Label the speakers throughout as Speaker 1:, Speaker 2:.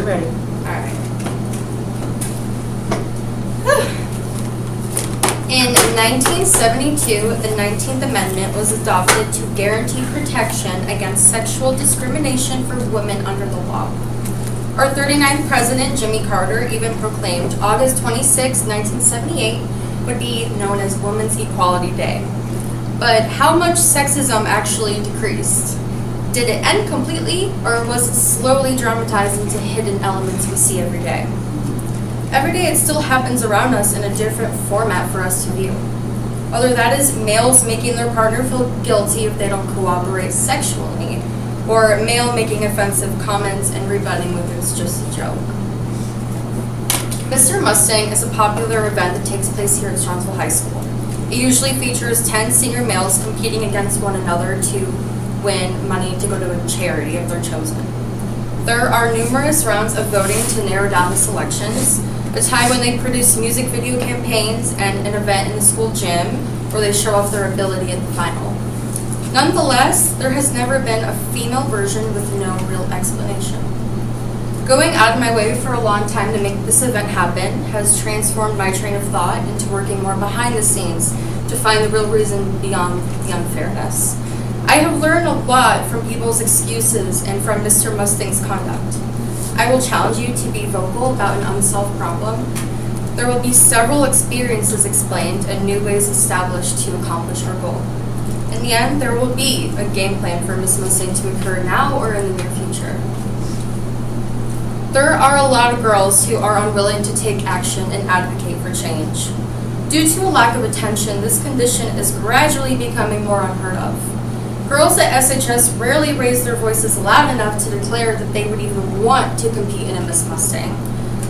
Speaker 1: you're ready.
Speaker 2: Alright. In 1972, the 19th Amendment was adopted to guarantee protection against sexual discrimination for women under the law. Our 39th President, Jimmy Carter, even proclaimed August 26, 1978 would be known as Women's Equality Day. But how much sexism actually decreased? Did it end completely, or was it slowly dramatized into hidden elements we see every day? Every day it still happens around us in a different format for us to view. Whether that is males making their partner feel guilty if they don't cooperate sexually, or a male making offensive comments and rebutting with it's just a joke. Mr. Mustang is a popular event that takes place here at Strongsville High School. It usually features 10 senior males competing against one another to win money to go to a charity if they're chosen. There are numerous rounds of voting to narrow down the selections, a time when they produce music video campaigns, and an event in the school gym where they show off their ability at the final. Nonetheless, there has never been a female version with no real explanation. Going out of my way for a long time to make this event happen has transformed my train of thought into working more behind the scenes to find the real reason beyond the unfairness. I have learned a lot from people's excuses and from Mr. Mustang's conduct. I will challenge you to be vocal about an unsolved problem. There will be several experiences explained and new ways established to accomplish our goal. In the end, there will be a game plan for Ms. Mustang to occur now or in the near future. There are a lot of girls who are unwilling to take action and advocate for change. Due to a lack of attention, this condition is gradually becoming more unheard of. Girls at SHS rarely raise their voices loud enough to declare that they would even want to compete in a Miss Mustang.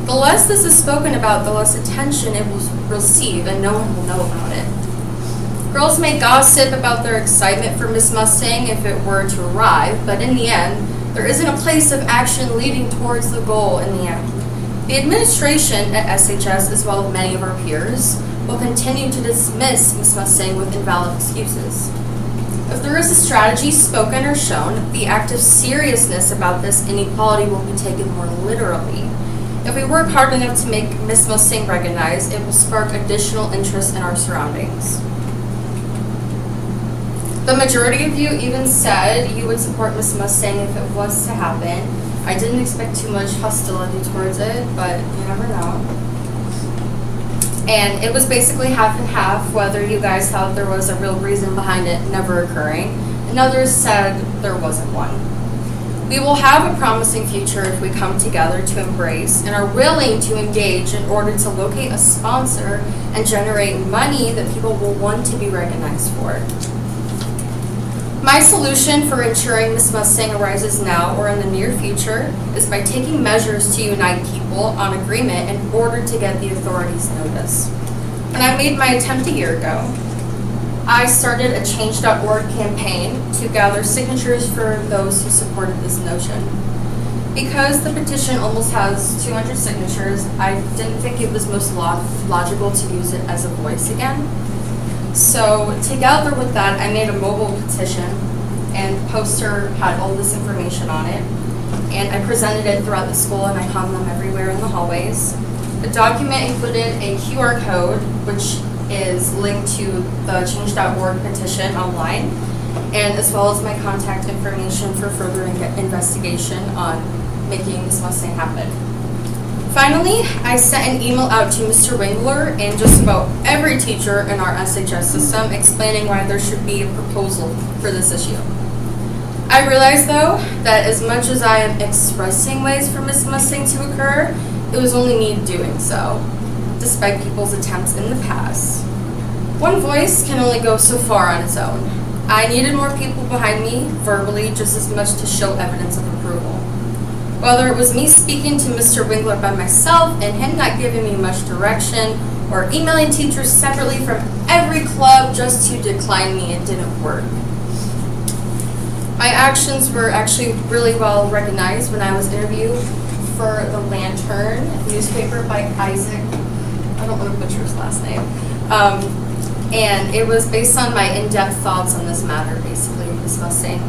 Speaker 2: The less this is spoken about, the less attention it will receive, and no one will know about it. Girls may gossip about their excitement for Miss Mustang if it were to arrive, but in the end, there isn't a place of action leading towards the goal in the end. The administration at SHS, as well as many of our peers, will continue to dismiss Miss Mustang with invalid excuses. If there is a strategy spoken or shown, the active seriousness about this inequality will be taken more literally. If we work hard enough to make Miss Mustang recognized, it will spark additional interest in our surroundings. The majority of you even said you would support Miss Mustang if it was to happen. I didn't expect too much hostility towards it, but you never know. And it was basically half and half, whether you guys thought there was a real reason behind it never occurring, and others said there wasn't one. We will have a promising future if we come together to embrace and are willing to engage in order to locate a sponsor and generate money that people will want to be recognized for. My solution for ensuring Miss Mustang arises now or in the near future is by taking measures to unite people on agreement in order to get the authorities' notice. When I made my attempt a year ago, I started a Change.org campaign to gather signatures for those who supported this notion. Because the petition almost has 200 signatures, I didn't think it was most logical to use it as a voice again. So together with that, I made a mobile petition, and the poster had all this information on it, and I presented it throughout the school, and I hung them everywhere in the hallways. The document included a QR code, which is linked to the Change.org petition online, and as well as my contact information for further investigation on making this Mustang happen. Finally, I sent an email out to Mr. Wingler and just about every teacher in our SHS system explaining why there should be a proposal for this issue. I realize, though, that as much as I am expressing ways for Miss Mustang to occur, it was only me doing so, despite people's attempts in the past. One voice can only go so far on its own. I needed more people behind me, verbally, just as much to show evidence of approval. Whether it was me speaking to Mr. Wingler by myself and him not giving me much direction, or emailing teachers separately from every club just to decline me, it didn't work. My actions were actually really well recognized when I was interviewed for the Lantern newspaper by Isaac. I don't want to butcher his last name. And it was based on my in-depth thoughts on this matter, basically, Miss Mustang.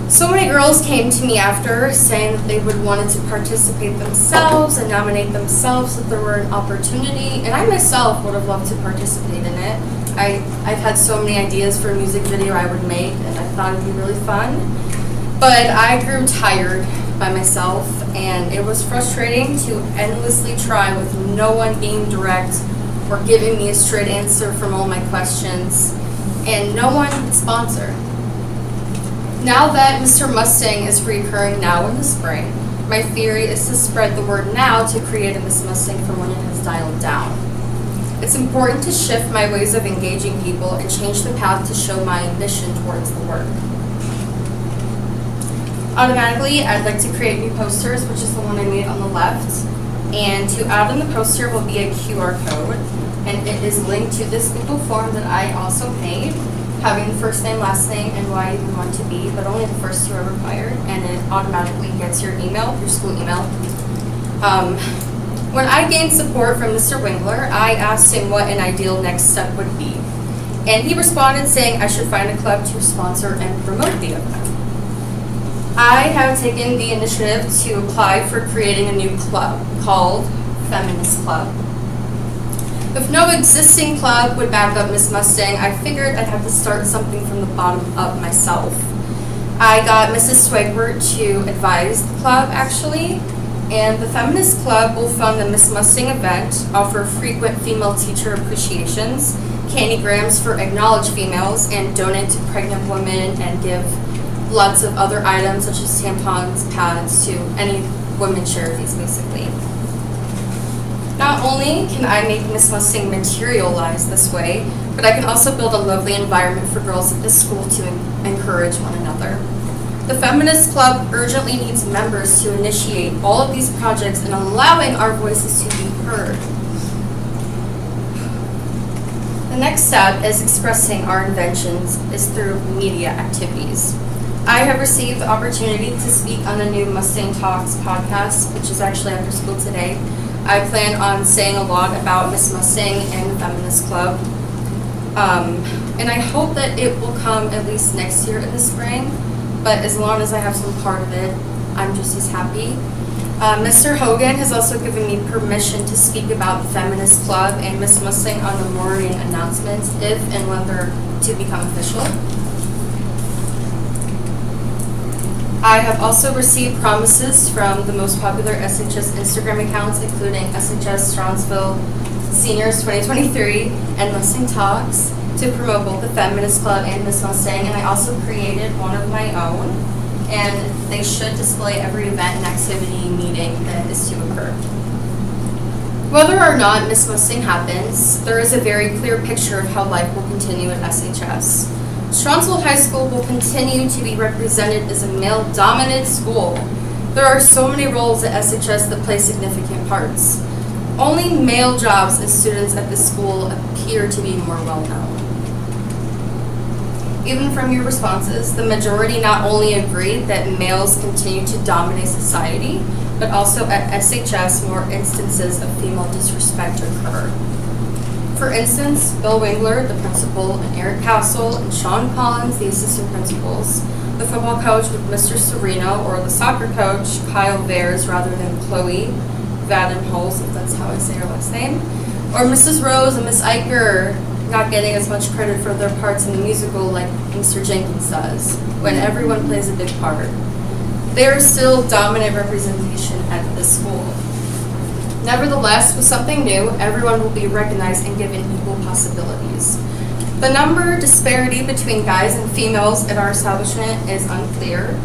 Speaker 2: So many girls came to me after saying that they would wanted to participate themselves and nominate themselves if there were an opportunity, and I myself would have loved to participate in it. I've had so many ideas for a music video I would make, and I thought it'd be really fun. But I grew tired by myself, and it was frustrating to endlessly try with no one being direct or giving me a straight answer from all my questions, and no one would sponsor. Now that Mr. Mustang is reoccurring now in the spring, my theory is to spread the word now to create a Miss Mustang from when it has dialed down. It's important to shift my ways of engaging people and change the path to show my ambition towards the work. Automatically, I'd like to create new posters, which is the one I made on the left. And to add in the poster will be a QR code, and it is linked to this Google form that I also made, having first name, last name, and why you want to be, but only the first two are required, and it automatically gets your email, your school email. When I gained support from Mr. Wingler, I asked him what an ideal next step would be, and he responded saying I should find a club to sponsor and promote the event. I have taken the initiative to apply for creating a new club called Feminist Club. If no existing club would back up Miss Mustang, I figured I'd have to start something from the bottom up myself. I got Mrs. Swigert to advise the club, actually, and the Feminist Club will fund the Miss Mustang event, offer frequent female teacher appreciations, candygrams for acknowledged females, and donate to pregnant women and give lots of other items such as tampons, pads to any women's charities, basically. Not only can I make Miss Mustang materialize this way, but I can also build a lovely environment for girls at this school to encourage one another. The Feminist Club urgently needs members to initiate all of these projects and allowing our voices to be heard. The next step is expressing our inventions is through media activities. I have received the opportunity to speak on the new Mustang Talks podcast, which is actually after school today. I plan on saying a lot about Miss Mustang and the Feminist Club. And I hope that it will come at least next year in the spring, but as long as I have some part of it, I'm just as happy. Mr. Hogan has also given me permission to speak about the Feminist Club and Miss Mustang on the morning announcements if and when they're to become official. I have also received promises from the most popular SHS Instagram accounts, including SHS Strongsville Seniors 2023 and Mustang Talks, to promote both the Feminist Club and Miss Mustang, and I also created one of my own, and they should display every event and activity meeting that is to occur. Whether or not Miss Mustang happens, there is a very clear picture of how life will continue at SHS. Strongsville High School will continue to be represented as a male-dominated school. There are so many roles at SHS that play significant parts. Only male jobs and students at this school appear to be more well-known. Even from your responses, the majority not only agree that males continue to dominate society, but also at SHS more instances of female disrespect occur. For instance, Bill Wingler, the principal, and Eric Castle, and Sean Collins, the assistant principals, the football coach with Mr. Sereno, or the soccer coach, Kyle Vares, rather than Chloe Vadenholz, if that's how I say her last name, or Mrs. Rose and Miss Eicher not getting as much credit for their parts in the musical like Mr. Jenkins does, when everyone plays a big part. They are still dominant representation at this school. Nevertheless, with something new, everyone will be recognized and given equal possibilities. The number disparity between guys and females at our establishment is unclear.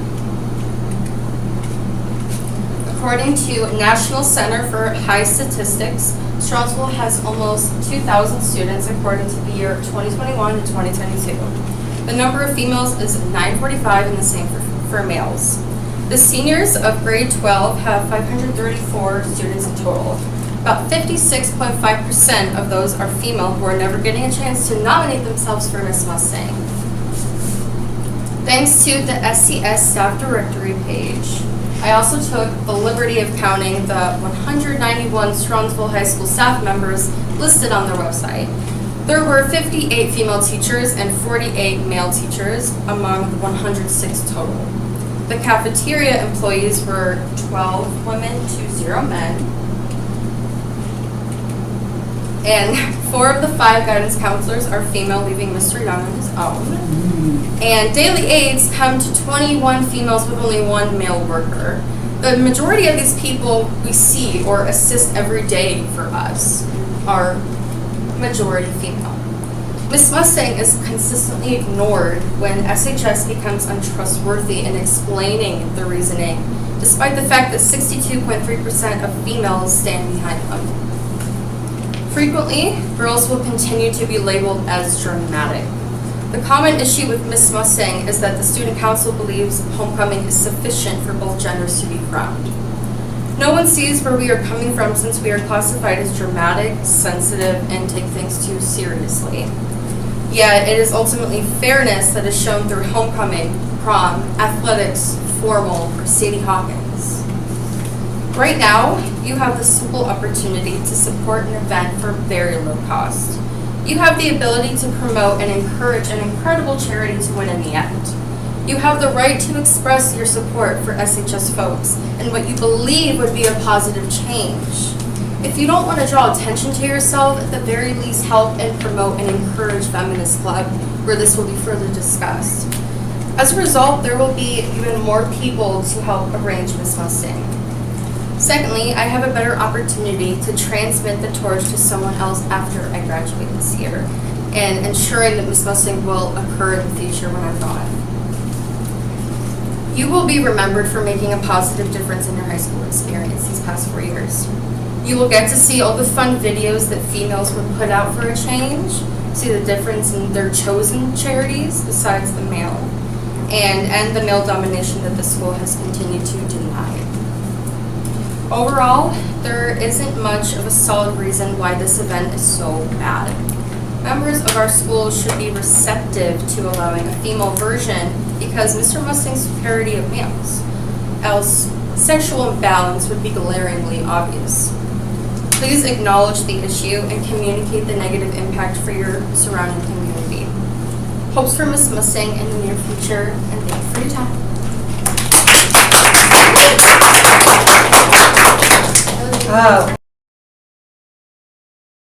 Speaker 2: According to National Center for High Statistics, Strongsville has almost 2,000 students according to the year 2021 to 2022. The number of females is 945 and the same for males. The seniors of grade 12 have 534 students in total. About 56.5% of those are female who are never getting a chance to nominate themselves for Miss Mustang. Thanks to the SCS staff directory page, I also took the liberty of counting the 191 Strongsville High School staff members listed on their website. There were 58 female teachers and 48 male teachers among the 106 total. The cafeteria employees were 12 women to 0 men. And 4 of the 5 guidance counselors are female, leaving Mr. Young on his own. And daily aides come to 21 females with only 1 male worker. The majority of these people we see or assist every day for us are majority female. Ms. Mustang is consistently ignored when SHS becomes untrustworthy in explaining the reasoning, despite the fact that 62.3% of females stand behind them. Frequently, girls will continue to be labeled as dramatic. The common issue with Ms. Mustang is that the student council believes homecoming is sufficient for both genders to be crowned. No one sees where we are coming from since we are classified as dramatic, sensitive, and take things too seriously. Yet, it is ultimately fairness that is shown through homecoming, prom, athletics, formal, or Sadie Hawkins. Right now, you have the simple opportunity to support an event for very low cost. You have the ability to promote and encourage an incredible charity to win in the end. You have the right to express your support for SHS folks and what you believe would be a positive change. If you don't want to draw attention to yourself, at the very least help and promote and encourage Feminist Club, where this will be further discussed. As a result, there will be even more people to help arrange Ms. Mustang. Secondly, I have a better opportunity to transmit the torch to someone else after I graduate this year, and ensuring that Ms. Mustang will occur in the future when I'm gone. You will be remembered for making a positive difference in your high school experience these past 4 years. You will get to see all the fun videos that females would put out for a change, see the difference in their chosen charities besides the male, and end the male domination that the school has continued to deny. Overall, there isn't much of a solid reason why this event is so bad. Members of our school should be receptive to allowing a female version because Mr. Mustang's superiority of males, else sexual imbalance would be glaringly obvious. Please acknowledge the issue and communicate the negative impact for your surrounding community. Hopes for Ms. Mustang in the near future, and thank you for your time.
Speaker 1: Oh.